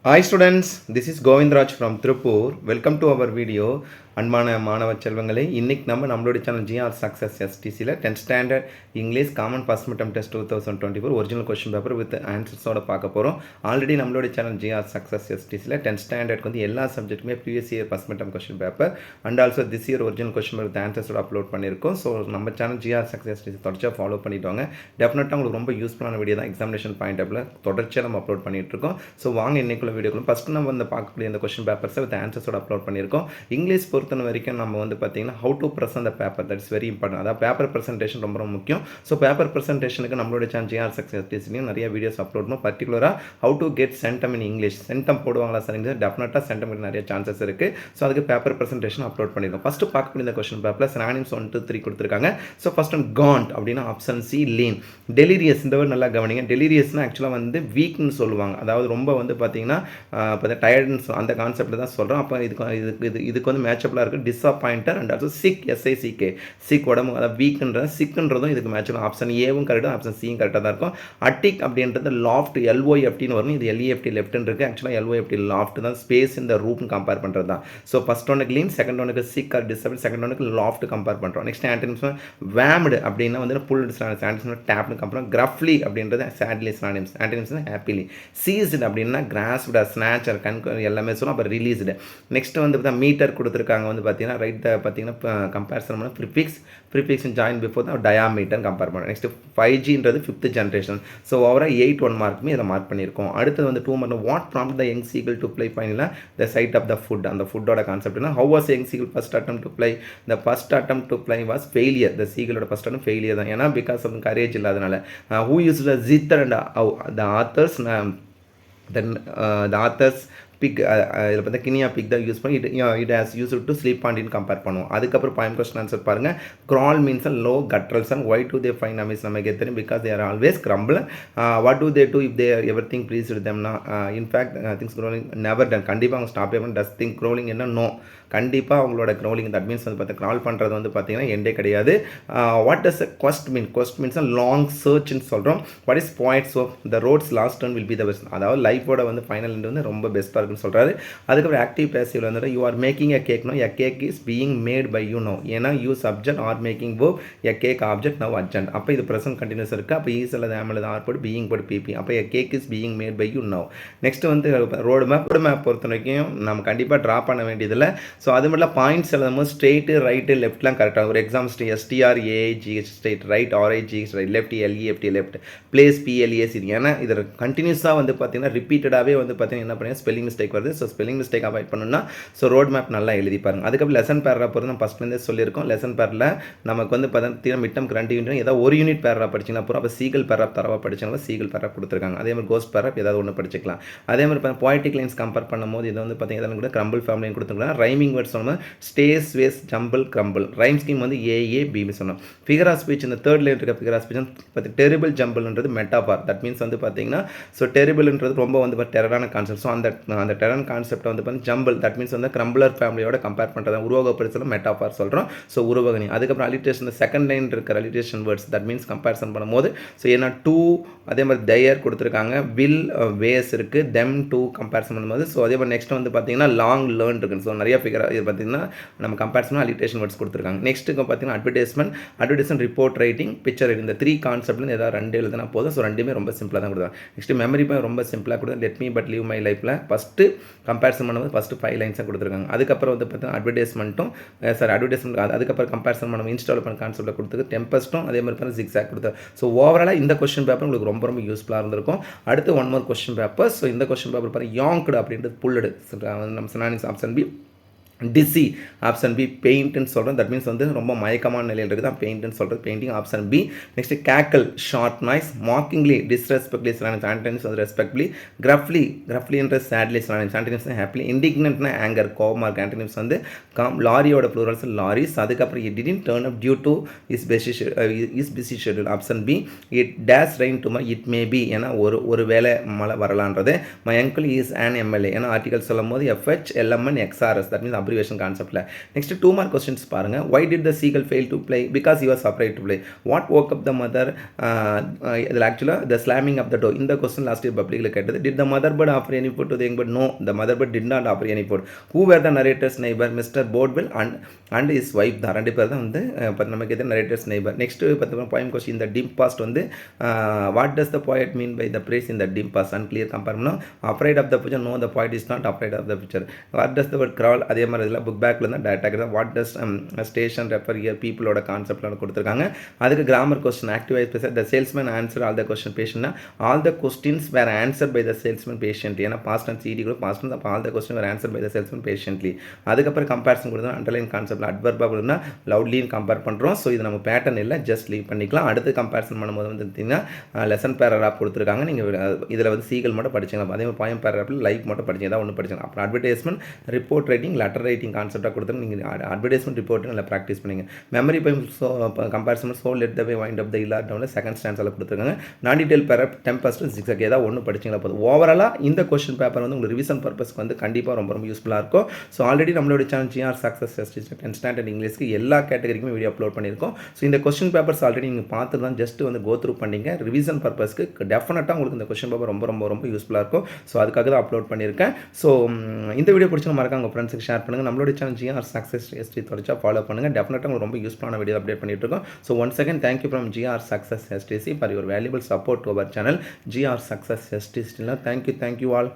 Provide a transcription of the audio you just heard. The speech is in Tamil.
Hi students, this is Govindraj from Tripur. Welcome to our video. அன்பான மாணவ செல்வங்களே, இன்றைக்கி நம்மளோட சேனல் ஜிஆர் சக்ஸஸ் எஸ்டிசியில் 10th standard English common first midterm test 2024 original question paper with ஆன்சர்ஸோட பார்க்க போகிறோம். ஆல்ரெடி நம்மளோட சேனல் ஜிஆர் சக்ஸஸ் எஸ்டிசியில் 10th ஸ்டாண்டர்ட்க்கு வந்து எல்லா சப்ஜெக்ட்டுமே previous year first midterm question paper and also this year original question paper with ஆன்சர்ஸோட அப்லோட் பண்ணியிருக்கோம். ஸோ நம்ம சேனல் ஜிஆர் சக்ஸஸ் எஸ்டிசி தொடர்ச்சியாக ஃபாலோ பண்ணிட்டு வாங்க. டெஃபினட்டாக உங்களுக்கு ரொம்ப யூஸ்ஃபுல்லான வீடியோ தான் எக்ஸாமினேஷன் பாயிண்ட் ஆஃப்ல தொடர்ச்சியாக நம்ம அப்லோட் பண்ணிட்டு இருக்கோம். ஸோ வாங்க இன்னைக்குள்ள வீடியோக்குள்ள ஃபஸ்ட்டு நம்ம வந்து பார்க்கக்கூடிய இந்த கொஸ்டின் பேப்பர்ஸை வித் ஆன்சர்ஸோட அப்லோட் பண்ணியிருக்கோம். இங்கிலீஷ் பொறுத்த வரைக்கும் நம்ம வந்து பார்த்தீங்கன்னா how to present the paper, that is very important. அதாவது பேப்பர் ப்ரெசென்டேஷன் ரொம்ப முக்கியம். ஸோ பேப்பர் ப்ரெசென்டேஷனுக்கு நம்மளோட சேனல் ஜிஆர் சக்ஸஸ்லையும் நிறைய வீடியோஸ் அப்லோட் பண்ணும். பர்டிகுலராக how to get centum in English, centum போடுவாங்களா சரிங்க, டெஃபினட்டாக சென்டம் நிறைய சான்சஸ் இருக்குது. ஸோ அதுக்கு பேப்பர் ப்ரெசென்டேஷன் அப்லோட் பண்ணியிருக்கோம். ஃபஸ்ட்டு பார்க்கக்கூடிய இந்த கொஸ்டின் பேப்பரில் சினானிம்ஸ் 1 2 3 கொடுத்துருக்காங்க. ஸோ ஃபஸ்ட் ஒன் காண்ட் அப்படின்னா ஆப்ஷன் சி லீன். டெலிரியஸ், இந்த வேர்ட் நல்லா கவனிங்க. டெலிரியஸ்னால் ஆக்சுவலாக வந்து வீக்னு சொல்லுவாங்க. அதாவது ரொம்ப வந்து பார்த்தீங்கன்னா டயர்டுன்னு அந்த கான்செப்டில் தான் சொல்கிறோம். அப்போ இதுக்கு வந்து மேட்சப்பிளாக இருக்குது. டிஸப்பாயிண்டர் அண்ட் ஆல்சோ சிக், எஸ்ஐசிகே, சிக் உடம்பு, அதாவது வீக்ன்றது சிக்ன்றதும் இதுக்கு மேட்சப்பிள். ஆப்ஷன் ஏவும் கரெக்டாக, ஆப்ஷன் சியும் கரெக்டாக தான் இருக்கும். அட்டிக் அப்படின்றது லாஃப்ட், எல்ஓஎஃப்டின்னு வரும். இது எல்இஎஃப்டி லெஃப்ட்னு இருக்குது. ஆக்சுவலாக எல்ஓஎஃப்டி லாஃப்ட் தான், ஸ்பேஸ் இந்த ரூம் கம்பேர் பண்ணுறது தான். ஸோ ஃபஸ்ட் ஒன்றுக்கு லீன், செகண்ட் ஒன்றுக்கு சிக் ஆர் டிசபிள், செகண்ட் ஒன்றுக்கு லாஃப்ட் கம்பேர் பண்ணுறோம். நெக்ஸ்ட் ஆன்டனிம்ஸ் வேம்டு அப்படின்னா வந்து புல் ஆன்டனிம்ஸ் டேப்னு கம்பேர். கிரஃப்லி அப்படின்றது sadly synonyms, antonyms happily. Seized அப்படின்னா கிராஸ்டு, ஸ்நாச்சர், எல்லாமே சொல்லணும். அப்புறம் ரிலீஸ்டு. நெக்ஸ்ட் வந்து மீட்டர் கொடுத்துருக்காங்க. வந்து பார்த்தீங்கன்னா ரைட் பார்த்தீங்கன்னா கம்பேரிசன் பண்ண ப்ரிஃபிக்ஸ் ஜாயின் பிஃபோர் தான் டயாமீட்டர் கம்பேர் பண்ணுறோம். நெக்ஸ்ட் 5Gன்றது 5th ஜென்ரேஷன். ஸோ ஓவராக 8 1 மார்க்குமே இதை மார்க் பண்ணியிருக்கோம். அடுத்தது வந்து 2 mark what prompt the young seagull to play ஃபைனலாக the side of the foot. அந்த ஃபுட்டோட கான்செப்ட்னா how was young seagull first attempt to play. The first attempt to play was failure. The சீகிளோட ஃபர்ஸ்ட் அட்டம் ஃபெயிலியர் தான். ஏன்னா பிகாஸ் ஆஃப் கரேஜ் இல்லாதனால. Who use the jitter and the others, then the others pig, இதில் பார்த்தா கினியா பிக் தான் யூஸ் பண்ணி it has use to sleep பாண்டின்னு compare பண்ணுவோம். அதுக்கப்புறம் பாயிண்ட் கொஸ்டின் ஆன்சர் பாருங்கள். க்ரால் மீன்ஸ் லோ கட்ரல்ஸ் and why do they find amiss நமக்கு தெரியும். Because they are always crumble. What do they do if they ever thing please வித்தம்னா in fact things crawling never done. கண்டிப்பாக அவங்க ஸ்டாப் பண்ண டஸ் திங்க் க்ரோலிங் என்ன நோ, கண்டிப்பாக அவங்களோட க்ரோலிங் தட் மீன்ஸ் வந்து பார்த்தா க்ரால் பண்ணுறது வந்து பார்த்தீங்கன்னா எண்டே கிடையாது. What does ghost mean? Ghost means long சர்ச்னு சொல்கிறோம். What is points of the roads last turn will be the best. அதாவது லைஃபோட வந்து ஃபைனல் வந்து ரொம்ப பெஸ்ட்டாக இருக்குன்னு சொல்கிறாரு. அதுக்கப்புறம் ஆக்டிவ் பேசிவ்ல வந்துட்டு you are making a cake no, a cake is being made by you no. ஏன்னா you subject are making verb, a cake object now urgent. அப்போ இது ப்ரெசன்ட் கண்டினியூஸ் இருக்குது. அப்போ ஈஸ் அல்லது ஆம் அல்லது ஆர் போட்டு பீயிங் போட்டு பிபி. அப்போ a cake is being made by you now. Next வந்து ரோடு மேப் பொறுத்த வரைக்கும் நம்ம கண்டிப்பாக ட்ரா பண்ண வேண்டியதில்லை. ஸோ அது மட்டும் பாயிண்ட்ஸ் எழுதும் போது ஸ்ட்ரெயிட்டு ரைட்டு லெஃப்ட்லாம் கரெக்டாக. ஒரு exam STR AGH straight, right RIGH right, left LEFT left, place PLES. ஏன்னா இதில் கண்டினியூஸாக வந்து பார்த்தீங்கன்னா ரிப்பீட்டடாகவே வந்து பார்த்தீங்கன்னா என்ன பண்ணுங்க ஸ்பெல்லிங் மிஸ்டேக் வருது. ஸோ ஸ்பெல்லிங் மிஸ்டேக் அவாய்ட் பண்ணணும்னா ஸோ ரோட் மேப் நல்லா எழுதி பாருங்கள். அதுக்கப்புறம் லெசன் பேராகிராஃப் பொறுத்து நம்ம ஃபஸ்ட்லேருந்தே சொல்லியிருக்கோம். லெசன் பேரில் நமக்கு வந்து பார்த்தீங்கன்னா மிட்டம்க்கு 2 யூனிட் ஏதாவது ஒரு யூனிட் பேராகிராஃப் படிச்சிங்கன்னா அப்புறம் அப்போ சீகல் பேராகிராஃப் தரவாக படிச்சாலும் சீகல் பேராகிராஃப் கொடுத்துருக்காங்க. அதே மாதிரி கோஸ்ட் பேராகிராஃப் ஏதாவது ஒன்று படிச்சிக்கலாம். அதே மாதிரி போய்டிக் லைன்ஸ் கம்பேர் பண்ணும்போது இது வந்து பார்த்தீங்கன்னா கூட கிரம்பிள் ஃபேமிலின்னு கொடுத்துருக்காங்க. ரைமிங் வேர்ட்ஸ் சொன்னோம் stays ways jumble crumble. Rhyme scheme வந்து ஏஏபிபி சொன்னோம். ஃபிகர் ஆஃப் ஸ்பீச் இந்த தேர்ட் லைன் இருக்க ஃபிகர் ஆஃப் ஸ்பீச் பார்த்து டெரிபிள் ஜம்பிள்ன்றது மெட்டாபார். தட் மீன்ஸ் வந்து பார்த்தீங்கன்னா ஸோ டெரிபிள்ன்றது ரொம்ப வந்து டெரரான கான்செப்ட். ஸோ அந்த டெரரான கான்செப்ட் வந்து பார்த்தீங்கன்னா ஜம்பிள், தட் மீன்ஸ் வந்து கிரம்பிளர் ஃபேமிலியோட கம்பேர் பண்ணுறது உருவகப்படுத்தல மெட்டாபார் சொல்கிறோம். ஸோ உருவகணி. அதுக்கப்புறம் அலிட்டேஷன் செகண்ட் லைன் இருக்கிற alliteration words that means comparison பண்ணும்போது ஸோ ஏன்னா டூ, அதே மாதிரி தயர் கொடுத்துருக்காங்க, வில் வேஸ் இருக்குது, தெம் டூ கம்பேரிசன் பண்ணும்போது. ஸோ அதே மாதிரி நெக்ஸ்ட் வந்து பார்த்தீங்கன்னா லாங் லேர்ன் இருக்குது. ஸோ நிறைய ஃபிகர் இது பார்த்தீங்கன்னா நம்ம கம்பேரிசன் அலிட்டேஷன் வேர்ட்ஸ் கொடுத்துருக்காங்க. நெக்ஸ்ட்டுக்கு பார்த்தீங்கன்னா advertisement report writing, picture writing. இந்த 3 கான்செப்ட்லேருந்து ஏதாவது 2 எழுதுனா போதும். ஸோ ரெண்டுமே ரொம்ப சிம்பிளாக தான் கொடுத்தாங்க. நெக்ஸ்ட் மெமரி ரொம்ப சிம்பிளாக கொடுத்தா let me but leave my லைஃப்பில் ஃபஸ்ட்டு கம்பேரிசன் பண்ணும்போது ஃபஸ்ட்டு 5 லைன்ஸாக கொடுத்துருக்காங்க. அதுக்கப்புறம் வந்து பார்த்தீங்கன்னா அட்வர்டைஸ்மெண்ட் அதுக்கப்புறம் கம்பேரிசன் பண்ணும்போது இன்ஸ்டால் பண்ண கான்செப்ட்டில் கொடுத்துருக்கு. டெம்பஸ்ட்டும் அதே மாதிரி பண்ணி ஜிக்ஸாக் கொடுத்தாரு. ஸோ ஓவராலாக இந்த கொஸ்டின் பேப்பர் உங்களுக்கு ரொம்ப ரொம்ப யூஸ்ஃபுல்லாக இருந்திருக்கும். அடுத்து 1 more கொஸ்டின் பேப்பர். ஸோ இந்த கொஸ்டின் பேப்பர் பாருங்கள். யாங்க்டு அப்படின்றது புல்லடு. நம்ம synonyms option B DC, option B பெயிண்ட்னு சொல்கிறோம். தட் மீன்ஸ் வந்து ரொம்ப மயக்கமான நிலையில் இருக்குது தான் பெயிண்ட்னு சொல்கிறது. Painting option B. Next cackle short noise, mockingly disrespectfully synonyms, antonyms வந்து ரெஸ்பெக்ட்லி, கிரஃப்லின்ற சேட்லி சினானிம்ஸ், ஆன்டனிம்ஸ் ஹாப்பிலி, இண்டிக்னன்ட்னா ஆங்கர் கோவமாக இருக்குது, ஆன்டனிம்ஸ் வந்து லாரியோட ப்ளூரல்ஸ் லாரிஸ். அதுக்கப்புறம் it didn't turn up due to is busy schedule. Option B it days rain tomorrow, it may be ஏன்னா ஒரு வேளை மழை வரலான்றது. My uncle is an MLA ஏன்னா ஆர்டிகல் சொல்லும் போது FH LMN XRS that means abbreviation conceptல. Next 2 more questions பாருங்க. Why did the seagull fail to fly? Because he was afraid to fly. What woke up the mother? இதில் ஆக்சுவலாக the slamming of the door. இந்த கொஸ்டின் லாஸ்ட் இயர் பப்ளிக்கில் கேட்டது. Did the mother bird offer any food to the young bird? No, the mother bird did not offer any food. Who were the narrator's neighbor? Mr. Bodwell and his wife தான். ரெண்டு பேர் தான் வந்து நமக்கு எது narrator's neighbor. நெக்ஸ்ட் பார்த்தீங்கன்னா poem question இந்த dim past வந்து what does the poet mean by the phrase in the dim past? unclear compare பண்ணோம். afraid of the future? No, the poet is not afraid of the future. what does the word crawl? அதே மாதிரி இதில் புக் பேக்கில் தான் டேட்டாக what does station refer here? பீப்புளோட கான்செப்டில் கொடுத்துருக்காங்க. அதுக்கு கிராமர் கொஸ்டின் ஆக்டிவைஸ் பேச the salesman answered all the question patientனா all the questions were answered by the salesman patiently. ஏன்னா past tense ed கூட past tense அப்போ all the questions were answered by the salesman patiently. அதுக்கப்புறம் கம்பேரிசன் கொடுத்தா அண்டர்லைன் கான்செப்டில் அட்வர்பாக கொடுத்தா லவுட்லின்னு கம்பேர் பண்ணுறோம். ஸோ இது நம்ம பேட்டர்ன் இல்லை, ஜஸ்ட் லீவ் பண்ணிக்கலாம். அடுத்து கம்பேரிசன் பண்ணும்போது வந்து பார்த்தீங்கன்னா லெசன் பேராகிராஃப் கொடுத்துருக்காங்க. நீங்கள் இதில் வந்து சீகல் மட்டும் படிச்சிக்கலாம். அதே மாதிரி பாயம் பேராகிராஃபில் லைஃப் மட்டும் படிச்சிங்க ஏதாவது ஒன்று படிச்சிக்கலாம். அப்புறம் advertisement, report writing, letter writing கான்செப்டாக கொடுத்துருங்க. நீங்கள் அட்வர்டைஸ்மெண்ட் ரிப்போர்ட் நல்லா ப்ராக்டிஸ் பண்ணுங்க. Memory poem comparison so let the way wind off the இல்லா டவுனில் செகண்ட் ஸ்டான்ஸில் கொடுத்துருக்காங்க. நான் டீட்டெயில் பேராகிராஃப் 10% 6 ஏதாவது ஒன்று படிச்சிங்களா போதும். ஓவராலாக இந்த கொஸ்டின் பேப்பர் வந்து உங்களுக்கு ரிவிஷன் பர்பஸ்க்கு வந்து கண்டிப்பாக ரொம்ப ரொம்ப யூஸ்ஃபுல்லாக இருக்கும். ஸோ ஆல்ரெடி நம்மளோட channel GR success test 10th standard இங்கிலீஷ்க்கு எல்லா கேட்டகரிக்குமே வீடியோ அப்லோட் பண்ணியிருக்கோம். ஸோ இந்த கொஸ்டின் பேப்பர்ஸ் ஆல்ரெடி நீங்கள் பார்த்து தான் ஜஸ்ட் வந்து கோ த்ரூ பண்ணிங்க. ரிவிஷன் பர்பஸ்க்கு டெஃபினட்டாக உங்களுக்கு இந்த கொஸ்டின் பேப்பர் ரொம்ப ரொம்ப ரொம்ப யூஸ்ஃபுல்லாக இருக்கும். ஸோ அதுக்காக தான் அப்லோட் பண்ணியிருக்கேன். ஸோ இந்த வீடியோ பிடிச்சா மறக்காம உங்கள் ஃப்ரெண்ட்ஸுக்கு ஷேர் பண்ணுங்கள். நம்மளோட சேனல் GR சக்ஸஸ் டெஸ்ட் தொடச்சா ஃபாலோ பண்ணுங்கள். டெஃபினட்டாக உங்களுக்கு ரொம்ப யூஸ்ஃபுல்லான வீடியோ அப்டேட் பண்ணிட்டு இருக்கோம். So once again thank you from GR success STC for your valuable support to our channel GR success STC. Thank you all.